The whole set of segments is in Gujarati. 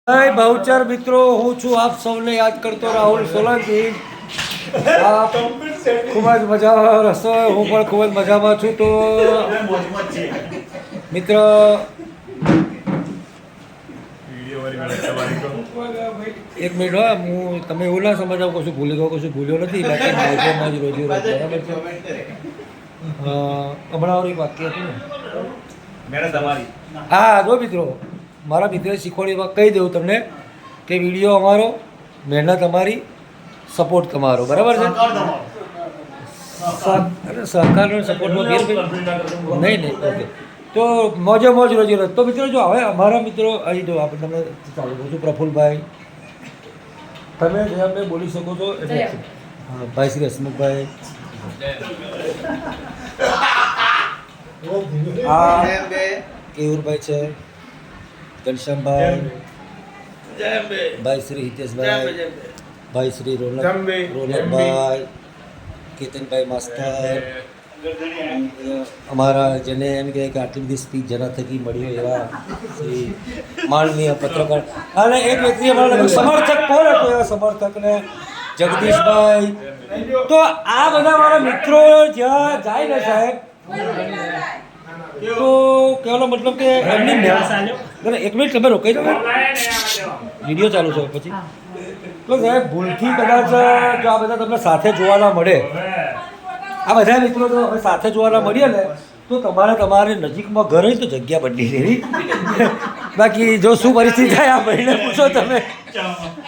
હાય ભાવચર મિત્રો, હું છું આપ સૌને યાદ કરતો રાહુલ સોલંકી. આપ ખૂબ જ મજામાં હશો, હું પણ ખૂબ જ મજામાં છું. તો મિત્ર એક મિનિટ હો, હું તમે એવું ના સમજાવ કશું ભૂલી ગયો, કશું ભૂલ્યો નથી. બાકી મોજમાં જ રોજે રોજ બરાબર છે. હમણાં એક વાક્ય હતું ને, હા જો મિત્રો, મારા મિત્રએ શીખવાડી કહી દઉં તમને કે વિડીયો અમારો, મહેનત અમારી, સપોર્ટ તમારો, બરાબર છે. સહકારનો સપોર્ટમાં ફેર નહીં ઓકે. તો મોજે મોજ રોજે રોજ. તો મિત્રો જો હવે અમારા મિત્રો અહીં જો આપણે તમને ચાલુ કહું છું, પ્રફુલભાઈ, તમે જયાભાઈ બોલી શકો છો એટલે હા, ભાઈ શ્રી હસમુખભાઈ, હા કેયુરભાઈ છે, ઘનશ્યામભાઈ, ભાઈ શ્રી હિતેશભાઈ, ભાઈ શ્રી રોનકભાઈ, કેતનભાઈ માસ્ટર, અમારા જેને એમ કહે કે આટલી બધી સ્પીચ જેના થકી મળી હોય એવા શ્રી માનનીય પત્રકાર, અને એક વ્યક્તિ અમારા સમર્થક કોણ હતો એવા સમર્થકને જગદીશભાઈ. તો આ બધા મારા મિત્રો જ્યાં જાય ને સાહેબ, તો કહેવાનો મતલબ કે એમની એક મિનિટ તમે રોકાઈ જાઓ, વિડીયો ચાલુ છે પછી. તો સાહેબ ભૂલથી કદાચ જો આ બધા તમને સાથે જોવાના મળે, આ બધા મિત્રો તો હવે સાથે જોવાના મળીએ ને, તો તમારે નજીકમાં ઘર હોય તો જગ્યા બદલી લેવી. બાકી જો શું પરિસ્થિતિ થાય આ ભાઈને પૂછો, તમે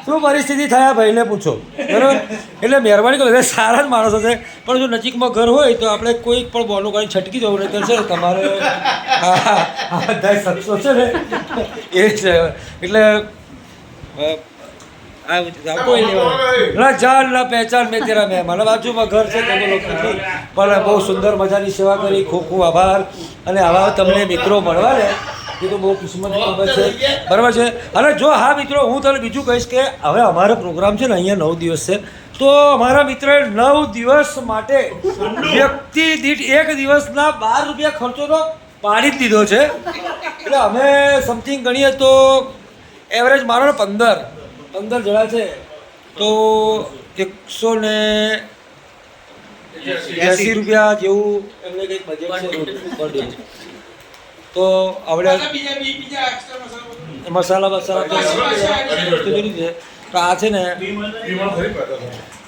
શું પરિસ્થિતિ થાય આ ભાઈને પૂછો, બરાબર. એટલે મહેરબાની કરો, બધા સારા જ માણસો છે, પણ જો નજીકમાં ઘર હોય તો આપણે કોઈ પણ બોનું કાંઈ છટકી જવું નહીં તો છે તમારે આ બધા શખ્સો છે ને એ છે. એટલે કોઈ ના જાન ના પહેચાન મેં તેરા મેં, મારા બાજુમાં ઘર છે તમે લોકો, પણ બહુ સુંદર મજાની સેવા કરી, ખૂબ ખૂબ આભાર. અને આવા તમને મિત્રો મળવા ને એ તો બહુ કિસ્મતની બાબત છે, બરાબર છે. અને જો હા મિત્રો, હું તને બીજું કહીશ કે હવે અમારો પ્રોગ્રામ છે ને અહીંયા 9 દિવસ છે, તો અમારા મિત્રોએ 9 દિવસ માટે વ્યક્તિ દીઠ 1 દિવસના 12 રૂપિયા ખર્ચો તો પાડી જ દીધો છે. એટલે અમે સમથિંગ ગણીએ તો એવરેજ મારો ને 15 જણા છે, તો 180 રૂપિયા જેવું એમને કંઈક બજેટ છે પર ડે. તો આપણે મસાલા તો આ છે ને,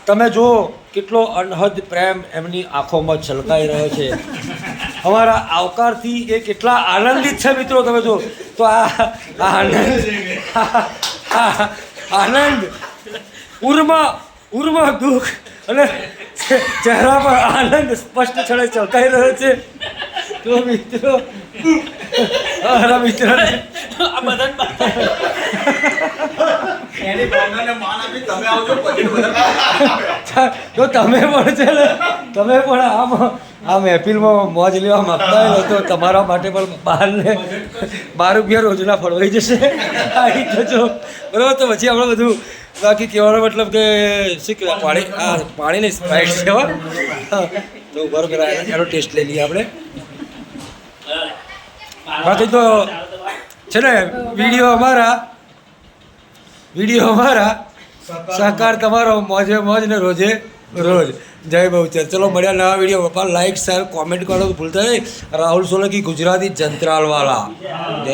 તમે જુઓ કેટલો અનહદ પ્રેમ એમની આંખોમાં છલકાઈ રહ્યો છે. અમારા આવકારથી એ કેટલા આનંદિત છે મિત્રો, તમે જુઓ તો આ આનંદ ઉર્મા દુઃખ અને ચહેરા પર આનંદ સ્પષ્ટ છળે છલકાઈ રહ્યો છે. તો મિત્રો મારા મિત્રોને તો તમે પણ છે ને, તમે પણ આ મહેફિલમાં મોજ લેવા માગતા હોય તો તમારા માટે પણ 12 રૂપિયા રોજના ફળવાઈ જશે. આવી જજો, બરાબર. તો પછી આપણે બધું બાકી કહેવાનો મતલબ કે શું કહેવાય, પાણીની સ્પ્રાઇટ છે. તો બરાબર, એનો ટેસ્ટ લઈ લઈએ આપણે. બાકી તો છે ને વિડીયો અમારા, સહકાર તમારો, મોજે મોજ ને રોજે રોજ. જય બહુચર. ચલો મળ્યા નવા વિડીયો પર. લાઈક શેર કોમેન્ટ કરો તો ભૂલતા નહીં. રાહુલ સોલંકી, ગુજરાતી જંત્રાલવાલા. જય